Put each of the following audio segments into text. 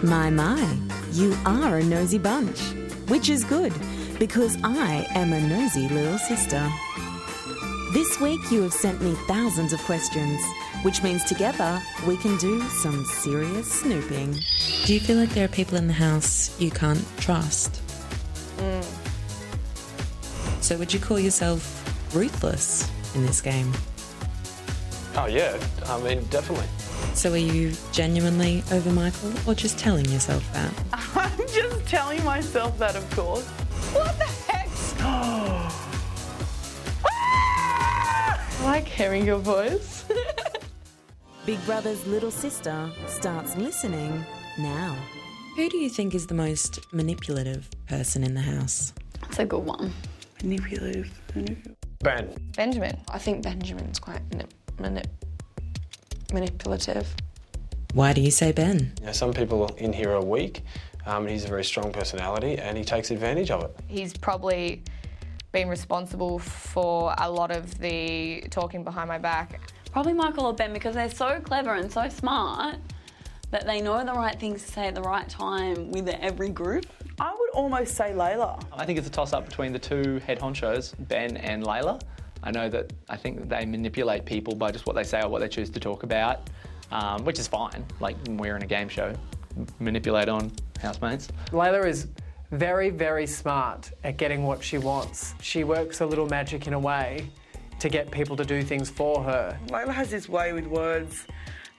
My, you are a nosy bunch, which is good because I am a nosy little sister. This week you have sent me thousands of questions, which means together we can do some serious snooping. Do you feel like there are people in the house you can't trust? So would you call yourself ruthless in this game? Oh yeah, I mean, definitely. So are you genuinely over Michael or just telling yourself that? I'm just telling myself that, of course. What the heck? I like hearing your voice. Big Brother's little sister starts listening now. Who do you think is the most manipulative person in the house? That's a good one. Manipulative. Ben. Benjamin. I think Benjamin's quite manipulative. Why do you say Ben? You know, some people in here are weak. He's a very strong personality and he takes advantage of it. He's probably been responsible for a lot of the talking behind my back. Probably Michael or Ben, because they're so clever and so smart that they know the right things to say at the right time with every group. I would almost say Layla. I think it's a toss-up between the two head honchos, Ben and Layla. I think that they manipulate people by just what they say or what they choose to talk about, which is fine. Like, we're in a game show, manipulate on housemates. Layla is very, very smart at getting what she wants. She works a little magic in a way to get people to do things for her. Layla has this way with words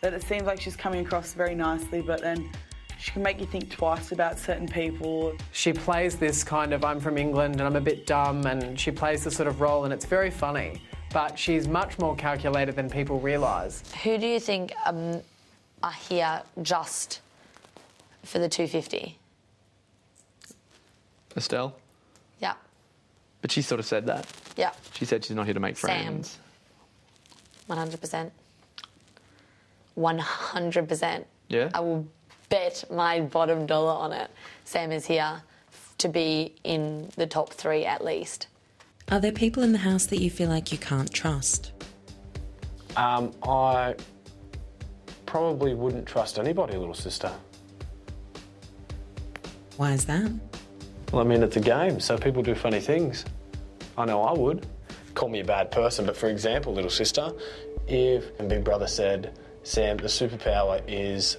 that it seems like she's coming across very nicely, but then she can make you think twice about certain people. She plays this kind of, I'm from England and I'm a bit dumb, and she plays this sort of role, and it's very funny, but she's much more calculated than people realise. Who do you think are here just for the 250? Estelle? Yeah. But she sort of said that. Yeah. She said she's not here to make friends. 100%. 100%. Yeah? I will bet my bottom dollar on it. Sam is here to be in the top 3 at least. Are there people in the house that you feel like you can't trust? I probably wouldn't trust anybody, little sister. Why is that? Well, I mean, it's a game, so people do funny things. I know I would. Call me a bad person, but for example, little sister, if Big Brother said, Sam, the superpower is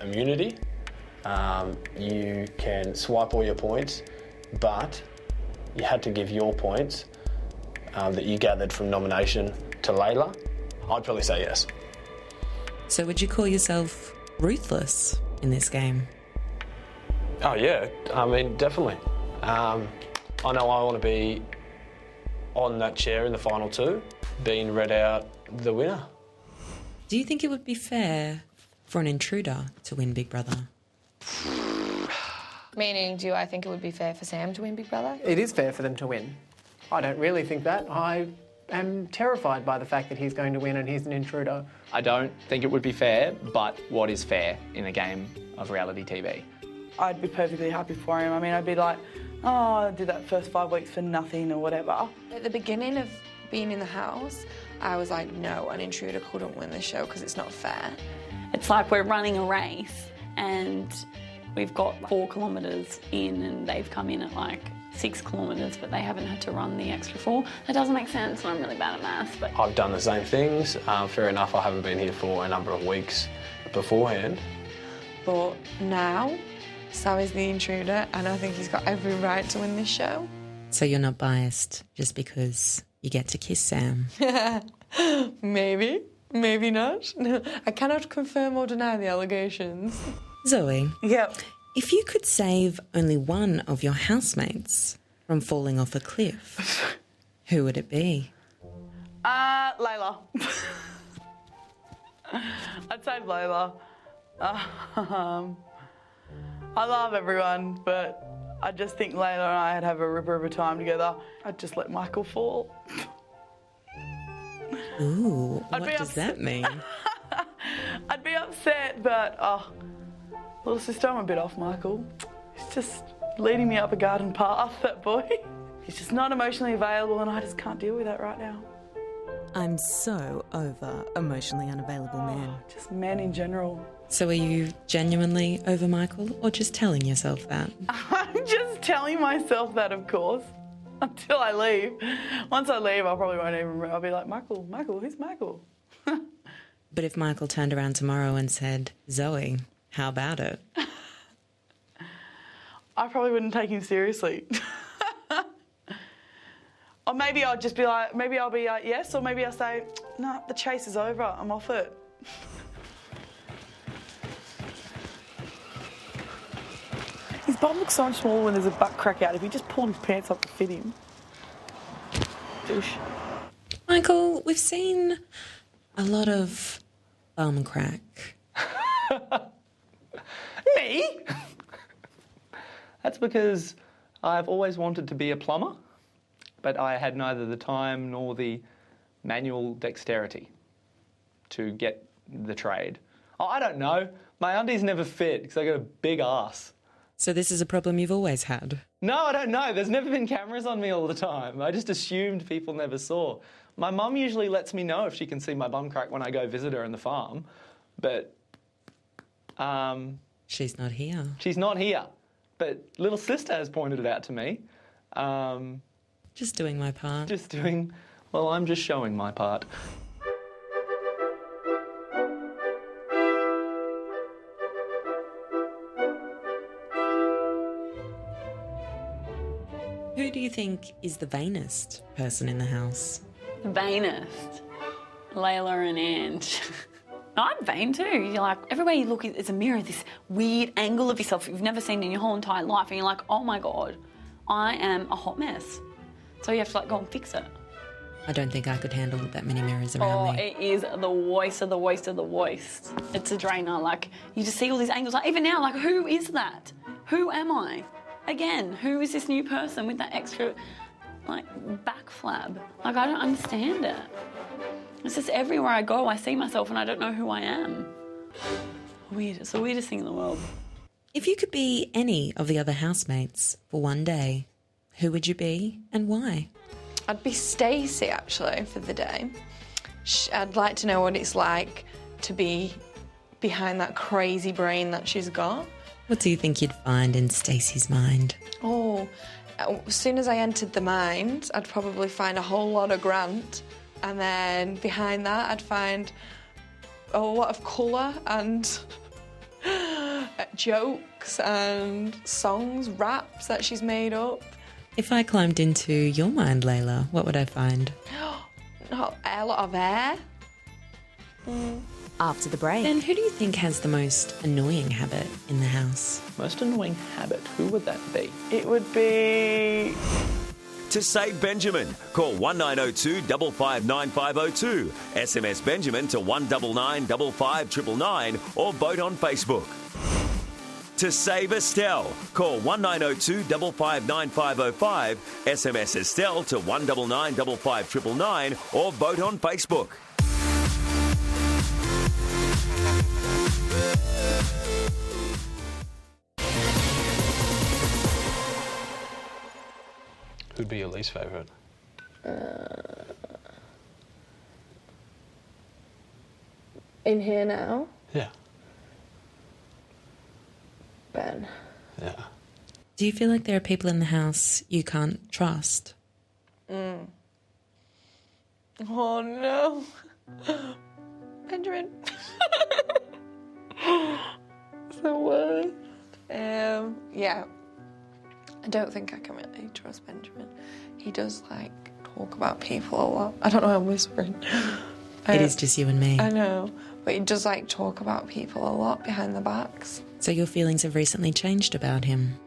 immunity. You can swipe all your points, but you had to give your points that you gathered from nomination to Layla, I'd probably say yes. So would you call yourself ruthless in this game? Oh yeah, I mean, definitely. I know I want to be on that chair in the final 2, being read out the winner. Do you think it would be fair for an intruder to win Big Brother? Meaning, do I think it would be fair for Sam to win Big Brother? It is fair for them to win. I don't really think that. I am terrified by the fact that he's going to win and he's an intruder. I don't think it would be fair, but what is fair in a game of reality TV? I'd be perfectly happy for him. I mean, I'd be like, oh, I did that first 5 weeks for nothing or whatever. At the beginning of being in the house, I was like, no, an intruder couldn't win this show because it's not fair. It's like we're running a race and we've got 4 kilometres in and they've come in at like 6 kilometres, but they haven't had to run the extra 4. That doesn't make sense, and I'm really bad at maths. But I've done the same things. Fair enough, I haven't been here for a number of weeks beforehand. But now, Sam is the intruder, and I think he's got every right to win this show. So you're not biased just because you get to kiss Sam? Maybe, maybe not. No, I cannot confirm or deny the allegations. Zoe? Yep. If you could save only one of your housemates from falling off a cliff, who would it be? Layla. I'd say Layla. I love everyone, but I just think Layla and I'd have a ripper of a time together. I'd just let Michael fall. Ooh, what does that mean? I'd be upset, but, little sister, I'm a bit off Michael. He's just leading me up a garden path, that boy. He's just not emotionally available and I just can't deal with that right now. I'm so over emotionally unavailable men. Just men in general. So are you genuinely over Michael or just telling yourself that? I'm just telling myself that, of course, until I leave. Once I leave, I probably won't even remember. I'll be like, Michael, who's Michael? But if Michael turned around tomorrow and said, Zoe, how about it? I probably wouldn't take him seriously. Or maybe I'll just be like, maybe I'll be like, yes, or maybe I'll say, no, the chase is over, I'm off it. His bum looks so much smaller when there's a butt crack out. If he just pulled his pants up to fit him. Douche. Michael, we've seen a lot of bum crack. Me? That's because I've always wanted to be a plumber, but I had neither the time nor the manual dexterity to get the trade. Oh, I don't know. My undies never fit because I got a big ass. So this is a problem you've always had? No, I don't know. There's never been cameras on me all the time. I just assumed people never saw. My mum usually lets me know if she can see my bum crack when I go visit her in the farm, but she's not here. She's not here, but little sister has pointed it out to me. Just doing my part. Well, I'm just showing my part. Who do you think is the vainest person in the house? The vainest? Layla and Ange. I'm vain too. You're like, everywhere you look is a mirror, this weird angle of yourself you've never seen in your whole entire life, and you're like, oh my God, I am a hot mess. So you have to like go and fix it. I don't think I could handle that many mirrors around me. It is the worst of the worst of the worst. It's a drainer. Like, you just see all these angles. Like, even now, like, who is that? Who am I? Again, who is this new person with that extra, like, back flab? Like, I don't understand it. It's just everywhere I go, I see myself and I don't know who I am. Weird. It's the weirdest thing in the world. If you could be any of the other housemates for one day, who would you be and why? I'd be Stacey, actually, for the day. I'd like to know what it's like to be behind that crazy brain that she's got. What do you think you'd find in Stacey's mind? Oh, as soon as I entered the mind, I'd probably find a whole lot of Grant, and then behind that I'd find a lot of colour and jokes and songs, raps that she's made up. If I climbed into your mind, Layla, what would I find? A lot of air. After the break. Then who do you think has the most annoying habit in the house? Most annoying habit, who would that be? It would be... To save Benjamin, call 1902 5595 502, SMS Benjamin to 199 55999 or vote on Facebook. To save Estelle, call 1902 5595 505, SMS Estelle to 199 55999 or vote on Facebook. Who'd be your least favourite? In here now? Yeah. Ben. Yeah. Do you feel like there are people in the house you can't trust? Oh no. Benjamin. It's the worst. Yeah. I don't think I can really trust Benjamin. He does, like, talk about people a lot. I don't know why I'm whispering. It is just you and me. I know. But he does, like, talk about people a lot behind their backs. So your feelings have recently changed about him?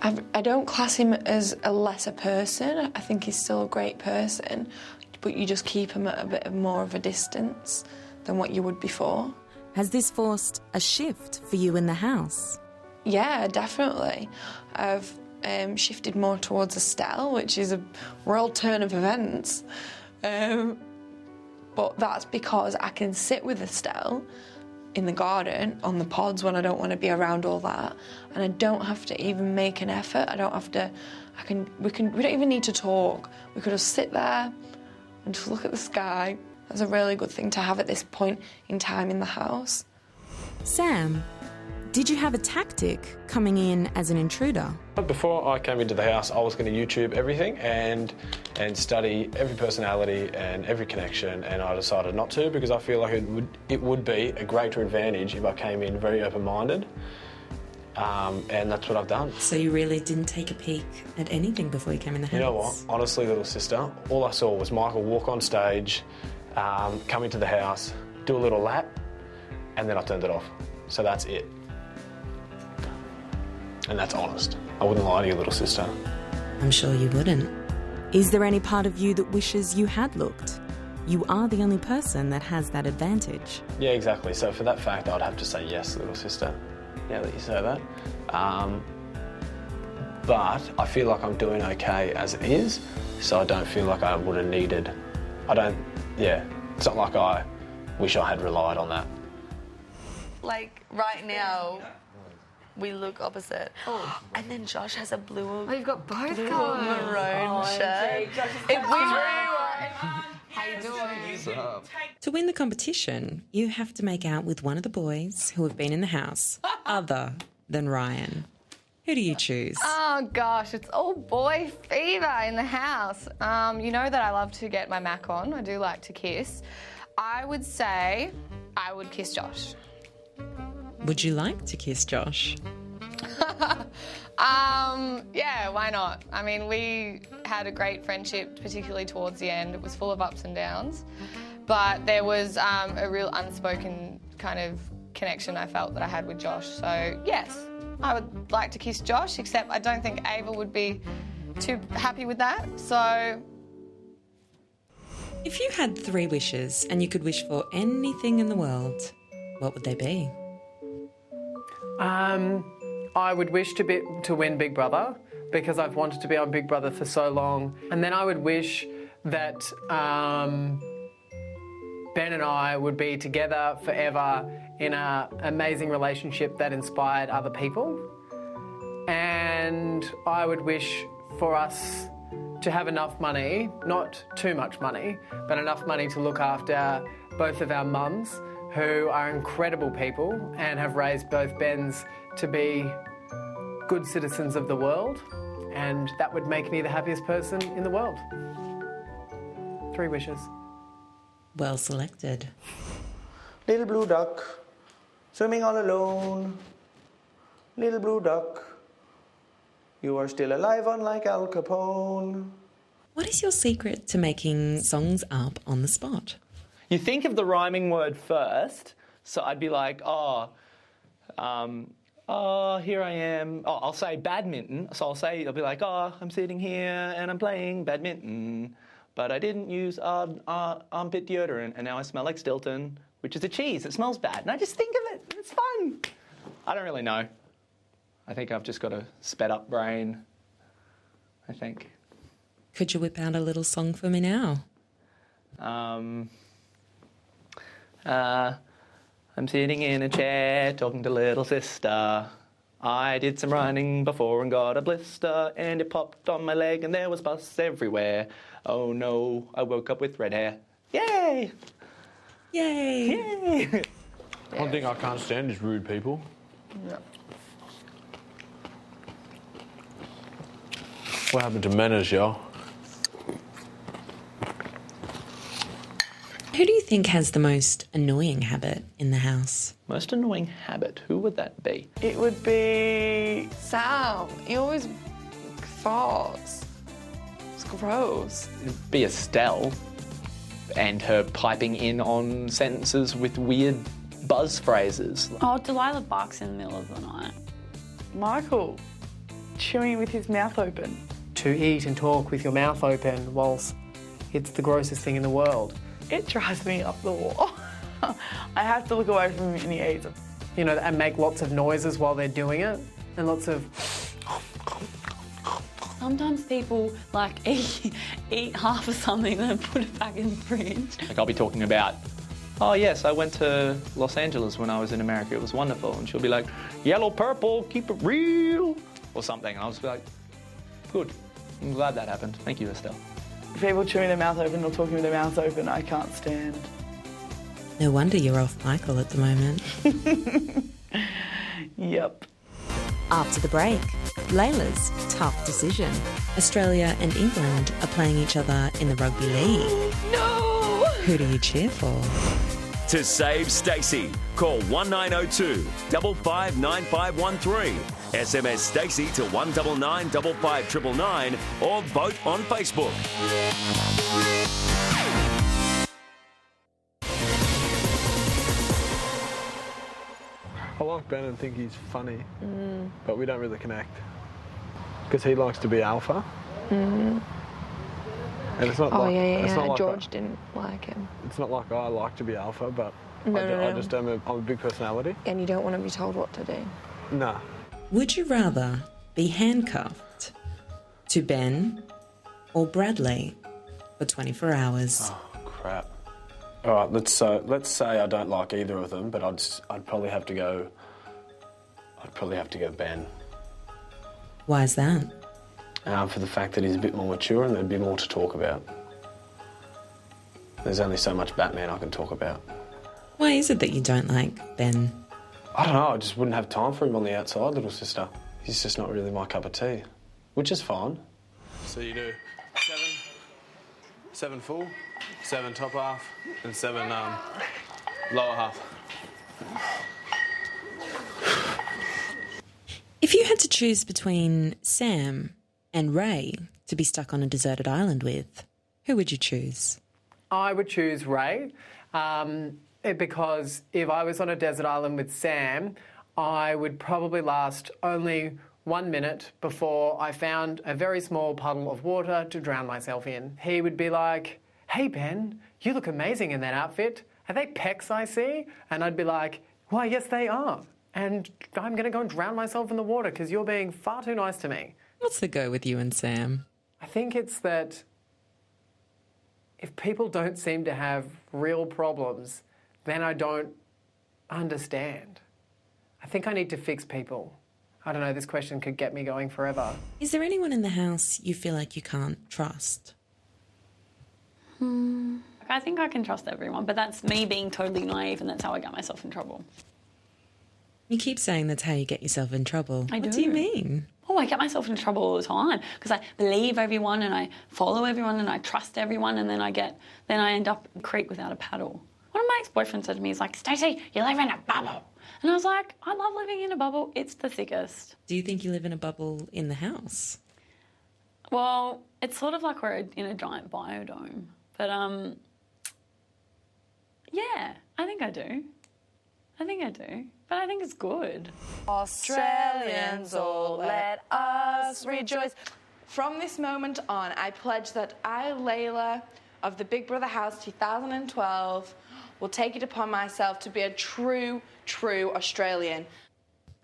I don't class him as a lesser person. I think he's still a great person, but you just keep him at a bit more of a distance than what you would before. Has this forced a shift for you in the house? Yeah, definitely. I've shifted more towards Estelle, which is a real turn of events. But that's because I can sit with Estelle in the garden, on the pods when I don't want to be around all that, and I don't have to even make an effort. I don't have to, we don't even need to talk. We could just sit there and just look at the sky. That's a really good thing to have at this point in time in the house. Sam, did you have a tactic coming in as an intruder? Before I came into the house, I was going to YouTube everything and study every personality and every connection, and I decided not to because I feel like it would be a greater advantage if I came in very open-minded, and that's what I've done. So you really didn't take a peek at anything before you came in the house? You know what? Honestly, little sister, all I saw was Michael walk on stage, come into the house, do a little lap, and then I turned it off. So that's it. And that's honest. I wouldn't lie to you, little sister. I'm sure you wouldn't. Is there any part of you that wishes you had looked? You are the only person that has that advantage. Yeah, exactly. So for that fact, I'd have to say yes, little sister. Now that you say that. But I feel like I'm doing okay as it is, so I don't feel like I would have needed... it's not like I wish I had relied on that. Like, right now, we look opposite. Oh, and then Josh has a blue... Oh, you've got both blue going. maroon shirt. If we How you doing? To win the competition, you have to make out with one of the boys who have been in the house other than Ryan. Who do you choose? Oh gosh, it's all boy fever in the house. You know that I love to get my Mac on. I do like to kiss. I would say I would kiss Josh. Would you like to kiss Josh? Yeah, why not? I mean, we had a great friendship, particularly towards the end. It was full of ups and downs, but there was a real unspoken kind of connection I felt that I had with Josh. So yes, I would like to kiss Josh, except I don't think Ava would be too happy with that, so... If you had 3 wishes and you could wish for anything in the world, what would they be? I would wish to win Big Brother because I've wanted to be on Big Brother for so long. And then I would wish that Ben and I would be together forever in an amazing relationship that inspired other people. And I would wish for us to have enough money, not too much money, but enough money to look after both of our mums, who are incredible people and have raised both Bens to be good citizens of the world, and that would make me the happiest person in the world. 3 wishes. Well selected. Little blue duck, swimming all alone. Little blue duck, you are still alive unlike Al Capone. What is your secret to making songs up on the spot? You think of the rhyming word first, so I'd be like, here I am. Oh, I'll say badminton. So I'll be like, I'm sitting here and I'm playing badminton, but I didn't use armpit deodorant and now I smell like Stilton, which is a cheese. It smells bad. And I just think of it. It's fun. I don't really know. I think I've just got a sped up brain, I think. Could you whip out a little song for me now? I'm sitting in a chair talking to little sister. I did some running before and got a blister and it popped on my leg and there was pus everywhere. Oh no, I woke up with red hair. Yay! Yay! Yay! One thing I can't stand is rude people. No. What happened to manners, y'all? Who do you think has the most annoying habit in the house? Most annoying habit, who would that be? It would be... Sam, he always farts. It's gross. It'd be Estelle and her piping in on sentences with weird buzz phrases. Oh, Delilah barks in the middle of the night. Michael, chewing with his mouth open. To eat and talk with your mouth open whilst it's the grossest thing in the world. It drives me up the wall. I have to look away from him and he eats it. You know, and make lots of noises while they're doing it, and lots of... Sometimes people like eat half of something and then put it back in the fridge. Like I'll be talking about, oh yes, I went to Los Angeles when I was in America, it was wonderful. And she'll be like, yellow, purple, keep it real, or something. And I'll just be like, good, I'm glad that happened. Thank you, Estelle. People chewing their mouth open or talking with their mouths open, I can't stand. No wonder you're off Michael at the moment. Yep. After the break, Layla's tough decision. Australia and England are playing each other in the rugby league. No! Who do you cheer for? To save Stacey, call 1902 559513. SMS Stacey to 199 55999 or vote on Facebook. I like Ben and think he's funny, but we don't really connect. Because he likes to be alpha. And it's not it's not like George didn't like him. It's not like I like to be alpha, but No. I just am I'm a big personality. And you don't want to be told what to do. Nah. Would you rather be handcuffed to Ben or Bradley for 24 hours? Oh, crap. All right, let's say I don't like either of them, but I'd probably have to go Ben. Why is that? For the fact that he's a bit more mature and there'd be more to talk about. There's only so much Batman I can talk about. Why is it that you don't like Ben? I don't know, I just wouldn't have time for him on the outside, little sister. He's just not really my cup of tea, which is fine. So you do 7 full, 7 top half, and 7 lower half. If you had to choose between Sam and Ray to be stuck on a deserted island with, who would you choose? I would choose Ray because if I was on a desert island with Sam, I would probably last only 1 minute before I found a very small puddle of water to drown myself in. He would be like, "Hey Ben, you look amazing in that outfit. Are they pecs I see?" And I'd be like, "Why, yes they are. And I'm going to go and drown myself in the water because you're being far too nice to me." What's the go with you and Sam? I think it's that if people don't seem to have real problems, then I don't understand. I think I need to fix people. I don't know, this question could get me going forever. Is there anyone in the house you feel like you can't trust? I think I can trust everyone, but that's me being totally naive, and that's how I get myself in trouble. You keep saying that's how you get yourself in trouble. I What do. do you mean? Oh, I get myself in trouble all the time because I believe everyone and I follow everyone and I trust everyone, and then I end up in a creek without a paddle. One of my ex-boyfriends said to me, he's like, "Stacey, you live in a bubble." And I was like, I love living in a bubble. It's the thickest. Do you think you live in a bubble in the house? Well, it's sort of like we're in a giant biodome. But, yeah, I think I do. But I think it's good. Australians, oh, let us rejoice. From this moment on, I pledge that I, Layla, of the Big Brother House 2012, will take it upon myself to be a true Australian.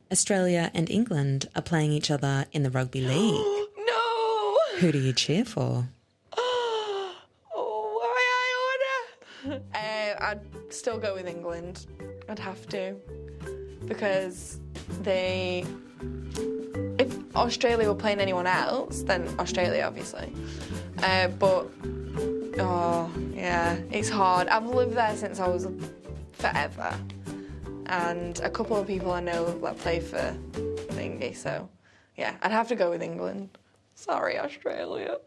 Australia and England are playing each other in the rugby league. No! Who do you cheer for? I'd still go with England. I'd have to. Because if Australia were playing anyone else, then Australia, obviously. But, it's hard. I've lived there since I was forever. And a couple of people I know that play for thingy, so, yeah, I'd have to go with England. Sorry, Australia.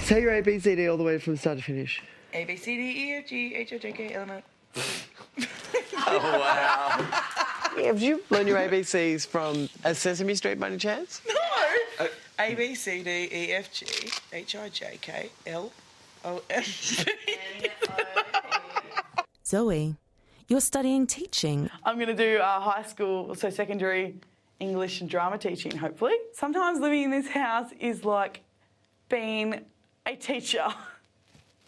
Say your ABCD all the way from start to finish. A, B, C, D, E, F, G, H, I, J, K, L, M, N. Oh, wow. Have you learned your ABCs from a Sesame Street by any chance? No! A, B, C, D, E, F, G, H, I, J, K, L, O, M, N. Zoe, you're studying teaching. I'm going to do high school, so secondary English and drama teaching, hopefully. Sometimes living in this house is like being a teacher.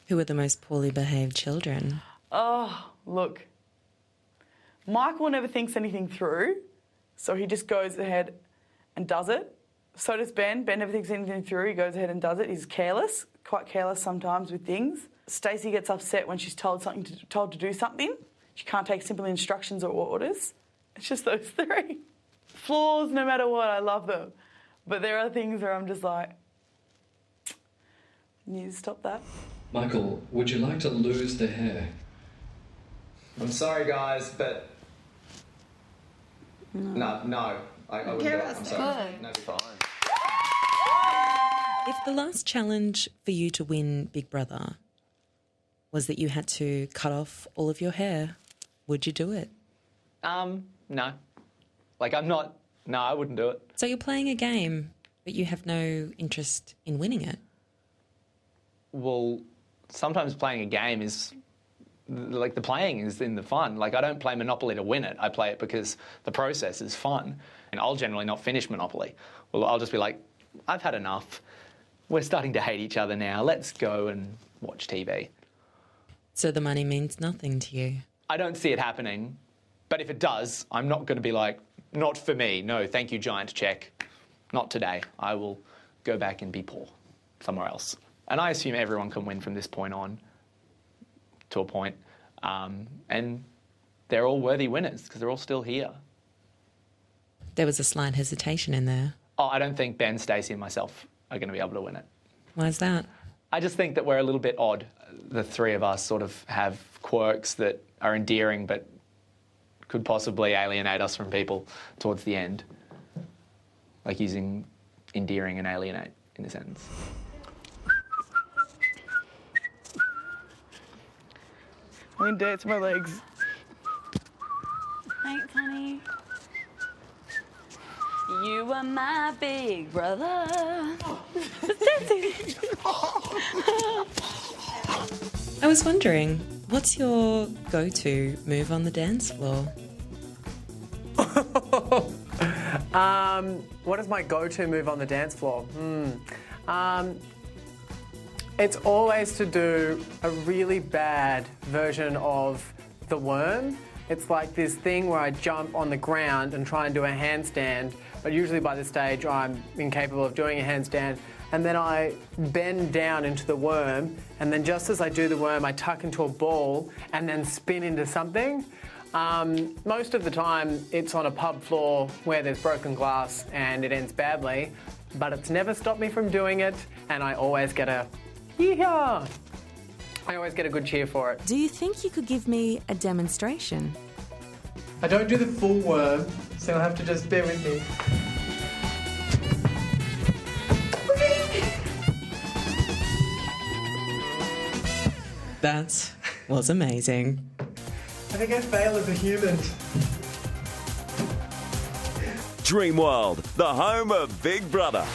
Who are the most poorly behaved children? Oh, look. Michael never thinks anything through, so he just goes ahead and does it. So does Ben. Ben never thinks anything through, he goes ahead and does it. He's careless, quite careless sometimes with things. Stacey gets upset when she's told to do something. She can't take simple instructions or orders. It's just those three. Flaws, no matter what, I love them. But there are things where I'm just like, you need to stop that. Michael, would you like to lose the hair? I'm sorry, guys, but no, I wouldn't do it. I'm sorry. No, it's fine. If the last challenge for you to win Big Brother was that you had to cut off all of your hair, would you do it? No. Like, no, I wouldn't do it. So you're playing a game, but you have no interest in winning it? Well, sometimes playing a game is, like, the playing is in the fun. Like, I don't play Monopoly to win it. I play it because the process is fun. And I'll generally not finish Monopoly. Well, I'll just be like, I've had enough. We're starting to hate each other now. Let's go and watch TV. So the money means nothing to you? I don't see it happening. But if it does, I'm not going to be like, not for me. No, thank you, giant check. Not today. I will go back and be poor somewhere else. And I assume everyone can win from this point on, to a point. And they're all worthy winners because they're all still here. There was a slight hesitation in there. Oh, I don't think Ben, Stacey and myself are going to be able to win it. Why is that? I just think that we're a little bit odd. The three of us sort of have quirks that are endearing but could possibly alienate us from people towards the end. Like using endearing and alienate in a sentence. I'm going to dance my legs. Thanks, honey. You are my big brother. I was wondering, what's your go-to move on the dance floor? What is my go-to move on the dance floor? It's always to do a really bad version of the worm. It's like this thing where I jump on the ground and try and do a handstand, but usually by this stage I'm incapable of doing a handstand. And then I bend down into the worm, and then just as I do the worm, I tuck into a ball and then spin into something. Most of the time it's on a pub floor where there's broken glass and it ends badly, but it's never stopped me from doing it, and I always get a yeehaw! I always get a good cheer for it. Do you think you could give me a demonstration? I don't do the full worm, so you'll have to just bear with me. That was amazing. I think I fail as a human. Dreamworld, the home of Big Brother.